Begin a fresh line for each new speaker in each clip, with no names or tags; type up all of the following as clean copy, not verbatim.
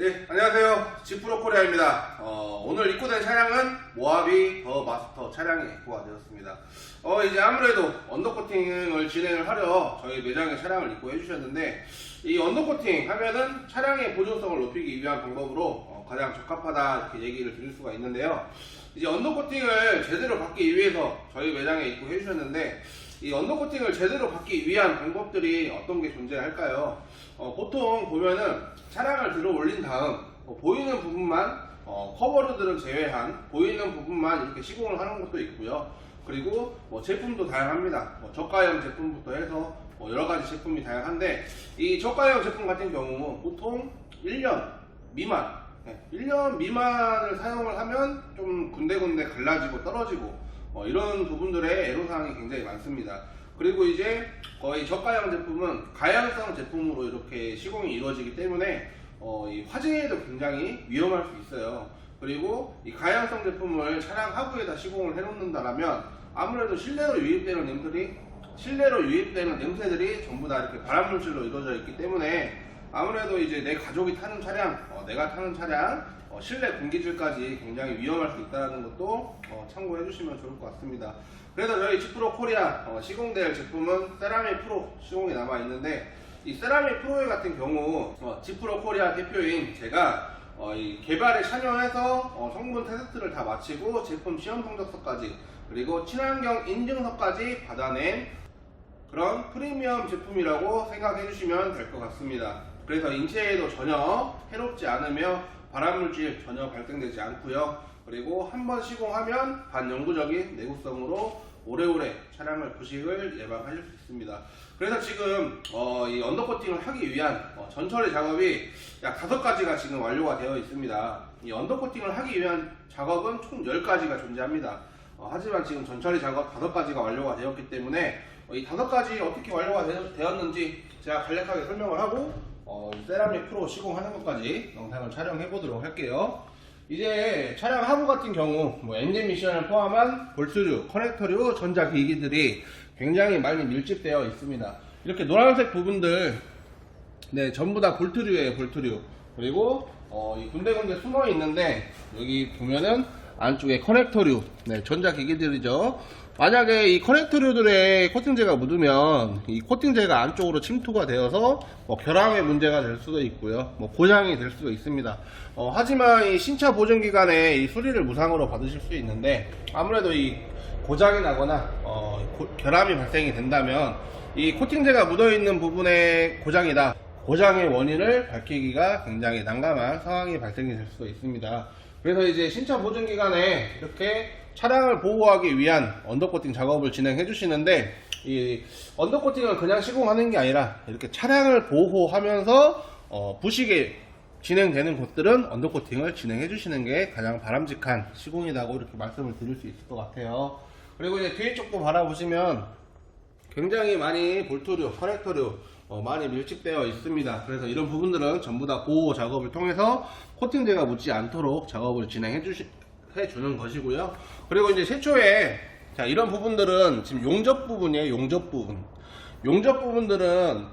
네, 안녕하세요. 지프로 코리아입니다. 오늘 입고된 차량은 모하비 더 마스터 차량이 입고가 되었습니다. 이제 아무래도 언더코팅을 진행을 하려 저희 매장에 차량을 입고해 주셨는데, 이 언더코팅 하면은 차량의 보존성을 높이기 위한 방법으로 가장 적합하다 이렇게 얘기를 드릴 수가 있는데요. 이제 언더코팅을 제대로 받기 위해서 저희 매장에 입고해 주셨는데, 이 언더코팅을 제대로 받기 위한 방법들이 어떤 게 존재할까요? 보통 보면은 차량을 들어 올린 다음 보이는 부분만 커버로들은 제외한 보이는 부분만 이렇게 시공을 하는 것도 있고요. 그리고 제품도 다양합니다. 저가형 제품부터 해서 여러가지 제품이 다양한데, 이 저가형 제품 같은 경우 보통 1년 미만 1년 미만을 사용을 하면 좀 군데군데 갈라지고 떨어지고 이런 부분들의 애로사항이 굉장히 많습니다. 그리고 이제 거의 저가형 제품은 가양성 제품으로 이렇게 시공이 이루어지기 때문에 이 화재에도 굉장히 위험할 수 있어요. 그리고 이 가양성 제품을 차량 하부에다 시공을 해놓는다면 아무래도 실내로 유입되는 냄새들이 전부 다 이렇게 발암물질로 이루어져 있기 때문에 아무래도 이제 내 가족이 타는 차량, 내가 타는 차량 실내 공기질까지 굉장히 위험할 수 있다는 것도 참고해 주시면 좋을 것 같습니다. 그래서 저희 지프로 코리아 시공될 제품은 세라믹 프로 시공이 남아 있는데, 이 세라믹 프로 같은 경우 지프로 코리아 대표인 제가 이 개발에 참여해서 성분 테스트를 다 마치고 제품 시험 성적서까지 그리고 친환경 인증서까지 받아낸 그런 프리미엄 제품이라고 생각해 주시면 될 것 같습니다. 그래서 인체에도 전혀 해롭지 않으며 발암물질 전혀 발생되지 않고요. 그리고 한번 시공하면 반영구적인 내구성으로 오래오래 차량을 부식을 예방하실 수 있습니다. 그래서 지금 이 언더코팅을 하기 위한 전처리 작업이 약 5가지가 지금 완료가 되어 있습니다. 이 언더코팅을 하기 위한 작업은 총 10가지가 존재합니다. 하지만 지금 전처리 작업 5가지가 완료가 되었기 때문에 이 5가지 어떻게 완료가 되었는지 제가 간략하게 설명을 하고 세라믹 프로 시공하는 것까지 영상을 촬영해 보도록 할게요. 이제 차량 하부 같은 경우 엔진 미션을 포함한 볼트류, 커넥터류, 전자기기들이 굉장히 많이 밀집되어 있습니다. 이렇게 노란색 부분들 전부 다 볼트류예요. 볼트류. 그리고 이 군데군데 숨어 있는데, 여기 보면은 안쪽에 커넥터류, 전자기기들이죠. 만약에 이 커넥터류들의 코팅제가 묻으면 이 코팅제가 안쪽으로 침투가 되어서 결함의 문제가 될 수도 있고요, 고장이 될 수도 있습니다. 하지만 이 신차 보증 기간에 이 수리를 무상으로 받으실 수 있는데, 아무래도 이 고장이 나거나 결함이 발생이 된다면 이 코팅제가 묻어 있는 부분의 고장이다, 고장의 원인을 밝히기가 굉장히 난감한 상황이 발생이 될 수도 있습니다. 그래서 이제 신차 보증 기간에 이렇게 차량을 보호하기 위한 언더코팅 작업을 진행해 주시는데, 이 언더코팅을 그냥 시공하는 게 아니라 이렇게 차량을 보호하면서 부식이 진행되는 곳들은 언더코팅을 진행해 주시는 게 가장 바람직한 시공이라고 이렇게 말씀을 드릴 수 있을 것 같아요. 그리고 이제 뒤에 쪽도 바라보시면 굉장히 많이 볼트류, 커넥터류 많이 밀집되어 있습니다. 그래서 이런 부분들은 전부 다 보호 작업을 통해서 코팅제가 묻지 않도록 작업을 진행해 주는 것이고요. 그리고 이제 최초에 이런 부분들은 지금 용접 부분이에요. 용접 부분들은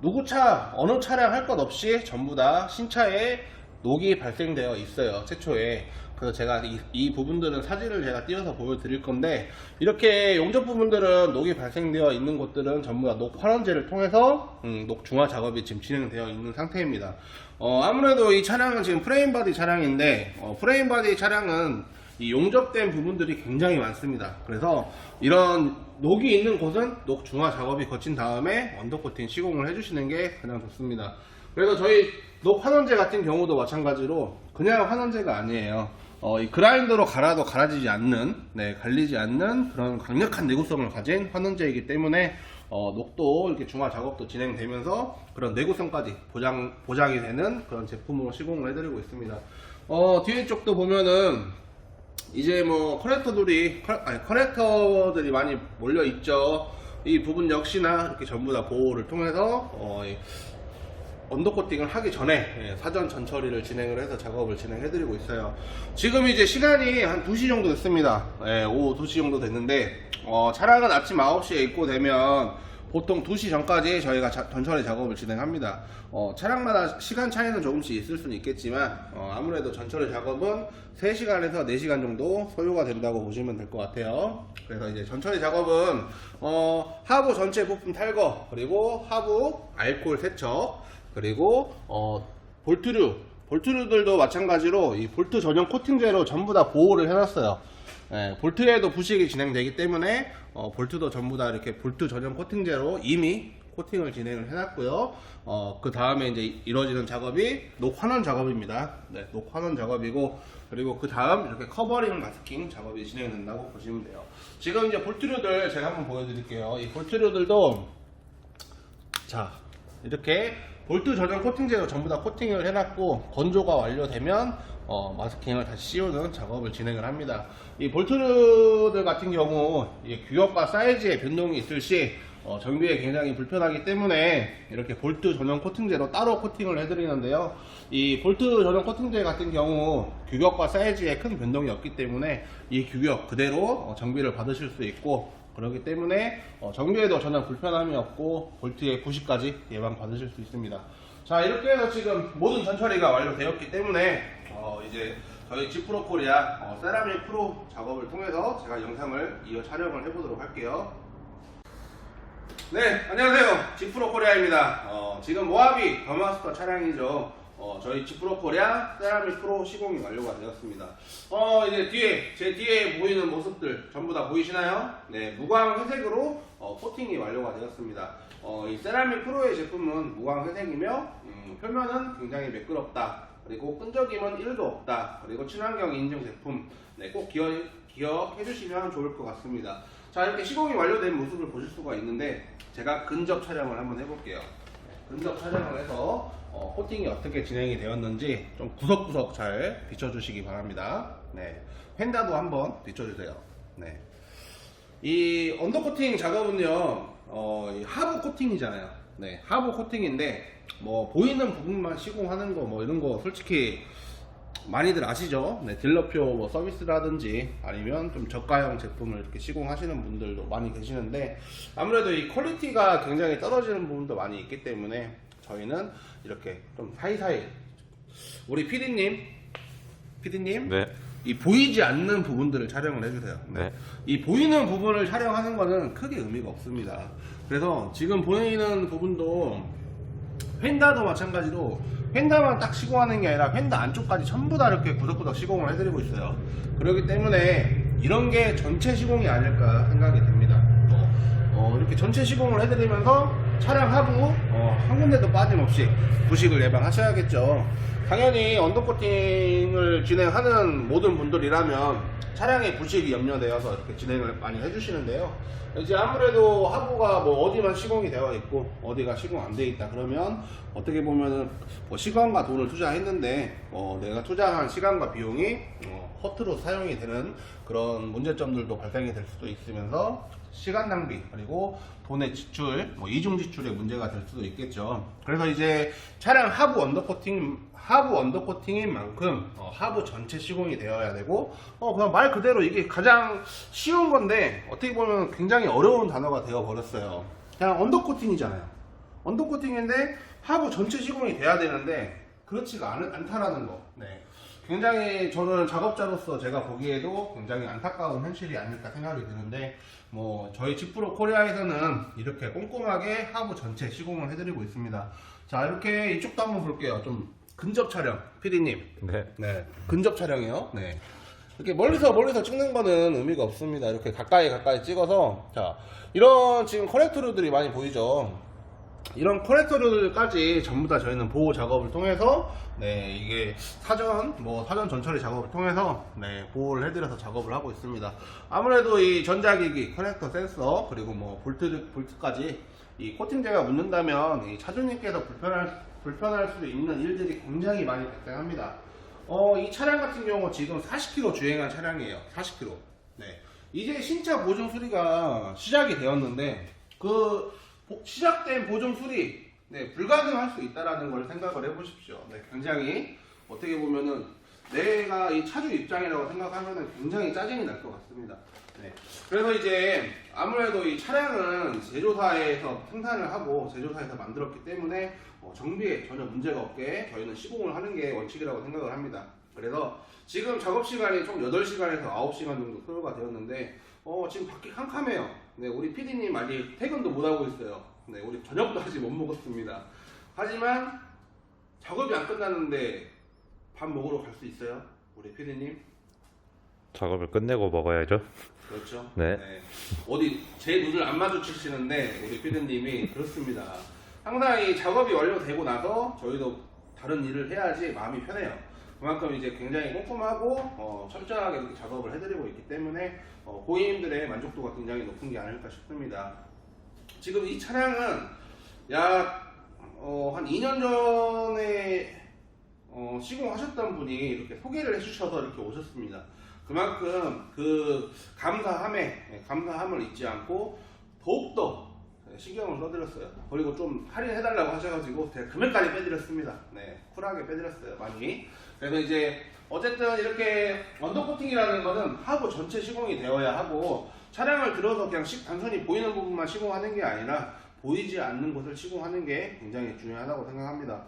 누구 차, 어느 차량 할 것 없이 전부 다 신차에 녹이 발생되어 있어요. 최초에. 그래서 제가 이 부분들은 사진을 제가 띄워서 보여드릴 건데, 이렇게 용접 부분들은 녹이 발생되어 있는 곳들은 전부 다 녹 환원제를 통해서 녹 중화 작업이 지금 진행되어 있는 상태입니다. 아무래도 이 차량은 지금 프레임 바디 차량인데, 프레임 바디 차량은 이 용접된 부분들이 굉장히 많습니다. 그래서 이런 녹이 있는 곳은 녹 중화 작업이 거친 다음에 언더코팅 시공을 해주시는 게 가장 좋습니다. 그래서 저희 녹 환원제 같은 경우도 마찬가지로 그냥 환원제가 아니에요. 이 그라인더로 갈아도 갈라지지 않는, 갈리지 않는 그런 강력한 내구성을 가진 환원제이기 때문에 녹도 이렇게 중화 작업도 진행되면서 그런 내구성까지 보장이 되는 그런 제품으로 시공을 해드리고 있습니다. 뒤에 쪽도 보면은 이제 커넥터들이 많이 몰려 있죠. 이 부분 역시나 이렇게 전부 다 보호를 통해서 언더코팅을 하기 전에 사전 전처리를 진행을 해서 작업을 진행해드리고 있어요. 지금 이제 시간이 한 2시 정도 됐습니다. 오후 2시 정도 됐는데, 차량은 아침 9시에 입고되면 보통 2시 전까지 저희가 전처리 작업을 진행합니다. 차량마다 시간 차이는 조금씩 있을 수는 있겠지만 아무래도 전처리 작업은 3시간에서 4시간 정도 소요가 된다고 보시면 될 것 같아요. 그래서 이제 전처리 작업은 하부 전체 부품 탈거, 그리고 하부 알코올 세척, 그리고 볼트류들도 마찬가지로 이 볼트 전용 코팅제로 전부 다 보호를 해놨어요. 볼트에도 부식이 진행되기 때문에 볼트도 전부 다 이렇게 볼트 전용 코팅제로 이미 코팅을 진행을 해놨고요. 그 다음에 이제 이루어지는 작업이 녹환원 작업입니다. 네, 녹환원 작업이고, 그리고 그 다음 이렇게 커버링 마스킹 작업이 진행된다고 보시면 돼요. 지금 이제 볼트류들 제가 한번 보여드릴게요. 이 볼트류들도 자, 이렇게 볼트 전용 코팅제로 전부 다 코팅을 해놨고, 건조가 완료되면 마스킹을 다시 씌우는 작업을 진행을 합니다. 이 볼트들 같은 경우 규격과 사이즈의 변동이 있을 시 정비에 굉장히 불편하기 때문에 이렇게 볼트 전용 코팅제로 따로 코팅을 해드리는데요. 이 볼트 전용 코팅제 같은 경우 규격과 사이즈에 큰 변동이 없기 때문에 이 규격 그대로 정비를 받으실 수 있고, 그렇기 때문에 정비에도 전혀 불편함이 없고 볼트의 부식까지 예방 받으실 수 있습니다. 자, 이렇게 해서 지금 모든 전처리가 완료되었기 때문에 이제 저희 지프로 코리아 세라믹 프로 작업을 통해서 제가 영상을 이어 촬영을 해보도록 할게요. 네, 안녕하세요. 지프로 코리아입니다. 지금 모하비 더마스터 차량이죠. 저희 지프로 코리아 세라믹 프로 시공이 완료가 되었습니다. 이제 제 뒤에 보이는 모습들 전부 다 보이시나요? 네, 무광 회색으로 코팅이 완료가 되었습니다. 이 세라믹 프로의 제품은 무광 회색이며 표면은 굉장히 매끄럽다, 그리고 끈적임은 1도 없다, 그리고 친환경 인증 제품, 네, 꼭 기억해 주시면 좋을 것 같습니다. 자, 이렇게 시공이 완료된 모습을 보실 수가 있는데 제가 근접 촬영을 한번 해볼게요. 근접 촬영을 해서 코팅이 어떻게 진행이 되었는지 좀 구석구석 잘 비춰주시기 바랍니다. 네, 펜다도 한번 비춰주세요. 네, 이 언더코팅 작업은요, 하부 코팅이잖아요. 네, 하부 코팅인데 뭐 보이는 부분만 시공하는 거 뭐 이런 거 솔직히 많이들 아시죠? 네, 딜러표 뭐 서비스라든지 아니면 좀 저가형 제품을 이렇게 시공하시는 분들도 많이 계시는데, 아무래도 이 퀄리티가 굉장히 떨어지는 부분도 많이 있기 때문에 저희는 이렇게 좀 사이사이 우리 PD님
네.
이 보이지 않는 부분들을 촬영을 해주세요.
네.
이 보이는 부분을 촬영하는 거는 크게 의미가 없습니다. 그래서 지금 보이는 부분도 휀다도 마찬가지로 휀다만 딱 시공하는 게 아니라 휀다 안쪽까지 전부 다 이렇게 구석구석 시공을 해드리고 있어요. 그렇기 때문에 이런 게 전체 시공이 아닐까 생각이 됩니다. 이렇게 전체 시공을 해드리면서 차량 하부 한 군데도 빠짐없이 부식을 예방하셔야겠죠. 당연히 언더코팅을 진행하는 모든 분들이라면 차량의 부식이 염려되어서 이렇게 진행을 많이 해주시는데요. 이제 아무래도 하부가 뭐 어디만 시공이 되어 있고 어디가 시공 안 돼 있다 그러면 어떻게 보면은 뭐 시간과 돈을 투자했는데 내가 투자한 시간과 비용이 허투루 사용이 되는 그런 문제점들도 발생이 될 수도 있으면서 시간 낭비, 그리고 돈의 지출, 뭐 이중 지출의 문제가 될 수도 있겠죠. 그래서 이제 차량 하부 언더코팅인 만큼 하부 전체 시공이 되어야 되고, 그냥 말 그대로 이게 가장 쉬운 건데 어떻게 보면 굉장히 어려운 단어가 되어 버렸어요. 그냥 언더코팅이잖아요. 언더코팅인데 하부 전체 시공이 돼야 되는데 그렇지가 않다라는 거. 네. 굉장히 저는 작업자로서 제가 보기에도 굉장히 안타까운 현실이 아닐까 생각이 드는데, 뭐 저희 지프로 코리아에서는 이렇게 꼼꼼하게 하부 전체 시공을 해드리고 있습니다. 자, 이렇게 이쪽도 한번 볼게요. 좀 근접 촬영, PD님.
네.
근접 촬영이요. 네. 이렇게 멀리서 찍는 거는 의미가 없습니다. 이렇게 가까이 찍어서, 자, 이런 지금 커넥터류들이 많이 보이죠. 이런 커넥터류들까지 전부 다 저희는 보호 작업을 통해서, 네, 이게 사전 전처리 작업을 통해서, 네, 보호를 해드려서 작업을 하고 있습니다. 아무래도 이 전자기기, 커넥터 센서, 그리고 뭐 볼트까지 이 코팅제가 묻는다면 이 차주님께서 불편할 수도 있는 일들이 굉장히 많이 발생합니다. 이 차량 같은 경우 지금 40km 주행한 차량이에요. 40km. 네. 이제 신차 보증 수리가 시작이 되었는데 그 시작된 보증 수리, 네, 불가능할 수 있다라는 걸 생각을 해보십시오. 네, 굉장히 어떻게 보면은 내가 이 차주 입장이라고 생각하면 굉장히 짜증이 날 것 같습니다. 네. 그래서 이제 아무래도 이 차량은 제조사에서 생산을 하고 제조사에서 만들었기 때문에 정비에 전혀 문제가 없게 저희는 시공을 하는 게 원칙이라고 생각을 합니다. 그래서 지금 작업 시간이 총 8시간에서 9시간 정도 소요가 되었는데 지금 밖이 캄캄해요. 네, 우리 PD님 아직 퇴근도 못 하고 있어요. 네, 우리 저녁도 아직 못 먹었습니다. 하지만 작업이 안 끝났는데 밥 먹으러 갈 수 있어요? 우리 PD님?
작업을 끝내고 먹어야죠.
그렇죠.
네.
어디 제 눈을 안 마주치시는데 우리 PD님이 그렇습니다. 항상 이 작업이 완료되고 나서 저희도 다른 일을 해야지 마음이 편해요. 그만큼 이제 굉장히 꼼꼼하고 철저하게 이렇게 작업을 해드리고 있기 때문에 고객님들의 만족도가 굉장히 높은 게 아닐까 싶습니다. 지금 이 차량은 약 한 2년 전에 시공하셨던 분이 이렇게 소개를 해주셔서 이렇게 오셨습니다. 그만큼 그 감사함을 잊지 않고 더욱더 신경을 써드렸어요. 그리고 좀 할인해달라고 하셔가지고 제가 금액까지 빼드렸습니다. 네, 쿨하게 빼드렸어요, 많이. 그래서 이제 어쨌든 이렇게 언더코팅이라는 거는 하부 전체 시공이 되어야 하고 차량을 들어서 그냥 단순히 보이는 부분만 시공하는 게 아니라 보이지 않는 곳을 시공하는 게 굉장히 중요하다고 생각합니다.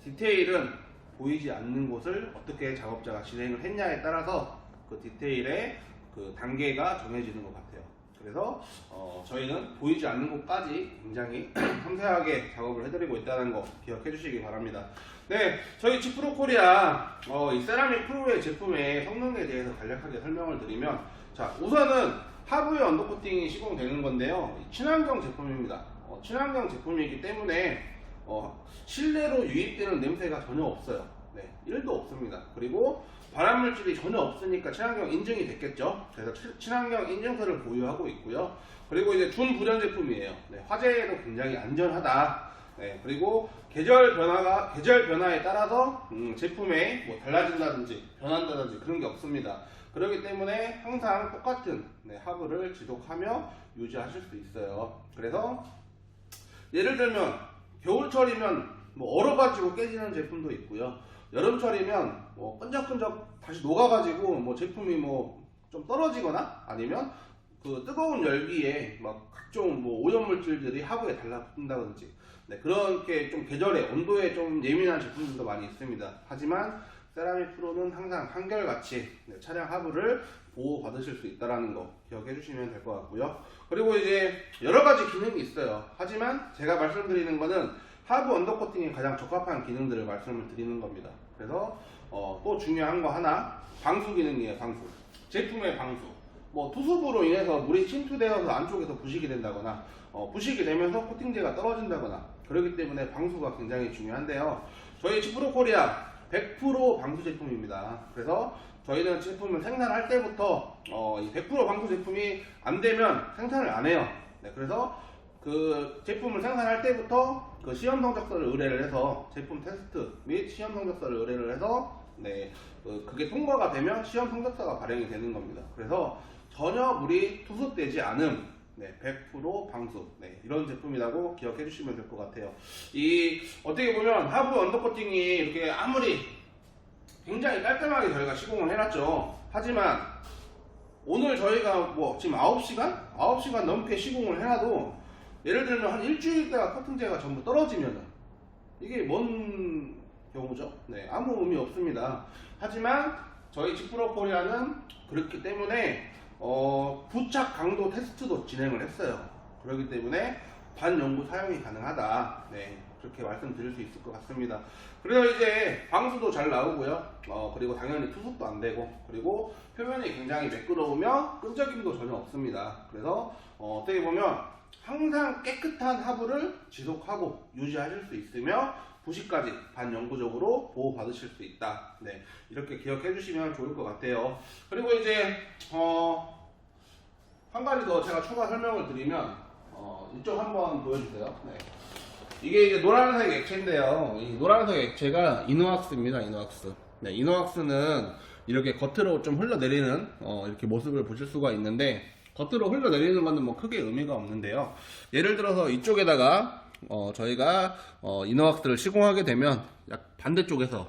디테일은 보이지 않는 곳을 어떻게 작업자가 진행을 했냐에 따라서 그 디테일의 그 단계가 정해지는 것 같아요. 그래서 저희는 보이지 않는 곳까지 굉장히 섬세하게 작업을 해드리고 있다는 거 기억해 주시기 바랍니다. 네, 저희 지프로코리아 이 세라믹 프로의 제품의 성능에 대해서 간략하게 설명을 드리면, 자, 우선은 하부에 언더코팅이 시공되는 건데요, 친환경 제품입니다. 친환경 제품이기 때문에 실내로 유입되는 냄새가 전혀 없어요. 네, 1도 없습니다. 그리고 발암물질이 전혀 없으니까 친환경 인증이 됐겠죠. 그래서 친환경 인증서를 보유하고 있고요. 그리고 이제 준불연 제품이에요. 네, 화재에도 굉장히 안전하다. 네, 그리고 계절 변화에 따라서 제품에 뭐 달라진다든지 변한다든지 그런 게 없습니다. 그렇기 때문에 항상 똑같은 하부를 지속하며 유지하실 수 있어요. 그래서 예를 들면 겨울철이면 뭐 얼어가지고 깨지는 제품도 있고요. 여름철이면 뭐 끈적끈적 다시 녹아가지고 뭐 제품이 뭐 좀 떨어지거나 아니면 그 뜨거운 열기에 막 각종 뭐 오염물질들이 하부에 달라붙는다든지, 네, 그렇게 좀 계절에 온도에 좀 예민한 제품들도 많이 있습니다. 하지만 세라믹 프로는 항상 한결같이 차량 하부를 보호받으실 수 있다는 거 기억해 주시면 될 것 같고요. 그리고 이제 여러 가지 기능이 있어요. 하지만 제가 말씀드리는 거는 하부 언더코팅에 가장 적합한 기능들을 말씀을 드리는 겁니다. 그래서 또 중요한 거 하나, 방수 기능이에요. 방수. 제품의 방수. 뭐 투습으로 인해서 물이 침투되어서 안쪽에서 부식이 된다거나 부식이 되면서 코팅제가 떨어진다거나 그렇기 때문에 방수가 굉장히 중요한데요. 저희 지프로코리아 100% 방수 제품입니다. 그래서 저희는 제품을 생산할 때부터 이 100% 방수 제품이 안 되면 생산을 안 해요. 네, 그래서 그 제품을 생산할 때부터 그 시험 성적서를 의뢰를 해서 제품 테스트 및 시험 성적서를 의뢰를 해서 그게 통과가 되면 시험 성적서가 발행이 되는 겁니다. 그래서 전혀 물이 투습되지 않은 100% 방수, 이런 제품이라고 기억해 주시면 될 것 같아요. 이 어떻게 보면 하부 언더코팅이 이렇게 아무리 굉장히 깔끔하게 저희가 시공을 해놨죠. 하지만 오늘 저희가 뭐 지금 9시간 넘게 시공을 해놔도 예를 들면 한 일주일 있다가 코팅제가 전부 떨어지면은 이게 뭔 경우죠? 네, 아무 의미 없습니다. 하지만 저희 지프로코리아는 그렇기 때문에 부착 강도 테스트도 진행을 했어요. 그렇기 때문에 반영구 사용이 가능하다. 네, 그렇게 말씀드릴 수 있을 것 같습니다. 그래서 이제 방수도 잘 나오고요. 그리고 당연히 투습도 안 되고, 그리고 표면이 굉장히 매끄러우며 끈적임도 전혀 없습니다. 그래서 어떻게 보면 항상 깨끗한 하부를 지속하고 유지하실 수 있으며 부식까지 반영구적으로 보호받으실 수 있다. 네, 이렇게 기억해 주시면 좋을 것 같아요. 그리고 이제 한 가지 더 제가 추가 설명을 드리면 이쪽 한번 보여주세요. 네. 이게 이제 노란색 액체인데요. 이 노란색 액체가 이노왁스입니다. 이노왁스. 네, 이노왁스는 이렇게 겉으로 좀 흘러내리는 이렇게 모습을 보실 수가 있는데, 겉으로 흘러내리는 것은 뭐 크게 의미가 없는데요. 예를 들어서 이쪽에다가 저희가 이노왁스를 시공하게 되면 약 반대쪽에서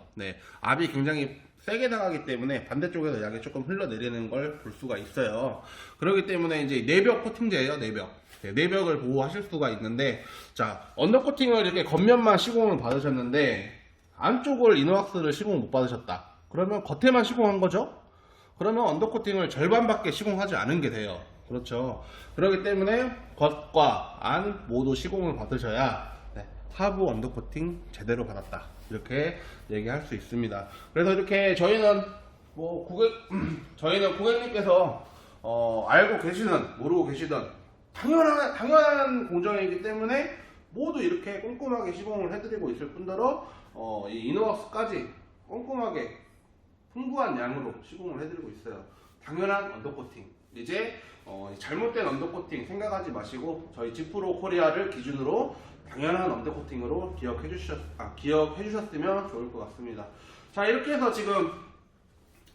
압이 굉장히 세게 나가기 때문에 반대쪽에서 약이 조금 흘러내리는 걸 볼 수가 있어요. 그렇기 때문에 이제 내벽 코팅제예요, 내벽. 네, 내벽을 보호하실 수가 있는데, 자, 언더 코팅을 이렇게 겉면만 시공을 받으셨는데 안쪽을 이노왁스를 시공 못 받으셨다. 그러면 겉에만 시공한 거죠? 그러면 언더 코팅을 절반밖에 시공하지 않은 게 돼요. 그렇죠. 그렇기 때문에 겉과 안 모두 시공을 받으셔야 네, 하부 언더 코팅 제대로 받았다. 이렇게 얘기할 수 있습니다. 그래서 이렇게 저희는 뭐 저희는 고객님께서 알고 계시든 모르고 계시든 당연한 공정이기 때문에 모두 이렇게 꼼꼼하게 시공을 해드리고 있을 뿐더러 이 이노왁스까지 꼼꼼하게 풍부한 양으로 시공을 해드리고 있어요. 당연한 언더코팅. 이제 잘못된 언더코팅 생각하지 마시고 저희 지프로 코리아를 기준으로 당연한 언더코팅으로 기억해 주셨으면 좋을 것 같습니다. 자, 이렇게 해서 지금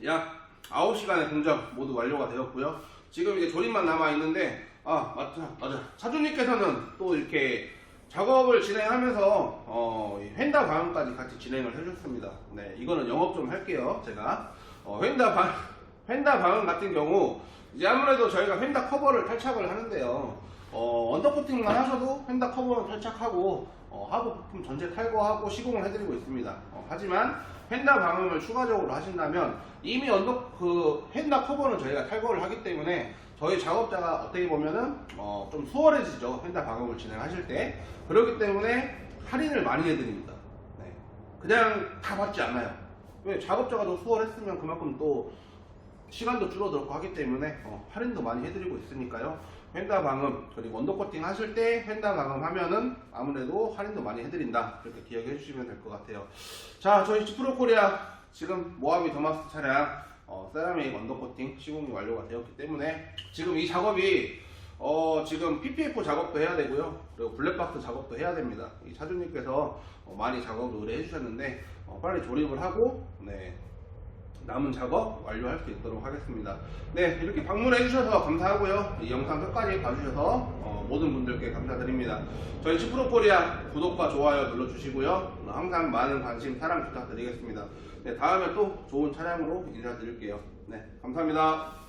약 9시간의 공정 모두 완료가 되었고요. 지금 이제 조립만 남아 있는데 맞아. 차주님께서는 또 이렇게 작업을 진행하면서 휀다 방음까지 같이 진행을 해줬습니다. 네, 이거는 영업 좀 할게요. 제가 휀다 방음 같은 경우 이제 아무래도 저희가 휀다 커버를 탈착을 하는데요. 언더코팅만 하셔도 휀다 커버는 탈착하고 하부 부품 전체 탈거하고 시공을 해드리고 있습니다. 하지만 휀다 방음을 추가적으로 하신다면 이미 휀다 커버는 저희가 탈거를 하기 때문에 저희 작업자가 어떻게 보면은 좀 수월해지죠. 휀다 방음을 진행하실 때. 그렇기 때문에 할인을 많이 해드립니다. 네. 그냥 다 받지 않아요. 왜? 작업자가 더 수월했으면 그만큼 또 시간도 줄어들고 하기 때문에 할인도 많이 해드리고 있으니까요. 휀다 방음 그리고 언더코팅 하실 때 휀다 방음 하면은 아무래도 할인도 많이 해드린다. 이렇게 기억해 주시면 될 것 같아요. 자, 저희 지프로 코리아 지금 모하비 더마스 차량 세라믹 언더코팅 시공이 완료가 되었기 때문에 지금 이 작업이 지금 PPF 작업도 해야 되고요. 그리고 블랙박스 작업도 해야 됩니다. 이 차주님께서 많이 작업을 의뢰해 주셨는데 빨리 조립을 하고 네, 남은 작업 완료할 수 있도록 하겠습니다. 네, 이렇게 방문해 주셔서 감사하고요. 이 영상 끝까지 봐주셔서 모든 분들께 감사드립니다. 저희 지프로 코리아 구독과 좋아요 눌러주시고요. 항상 많은 관심 사랑 부탁드리겠습니다. 네, 다음에 또 좋은 차량으로 인사드릴게요. 네, 감사합니다.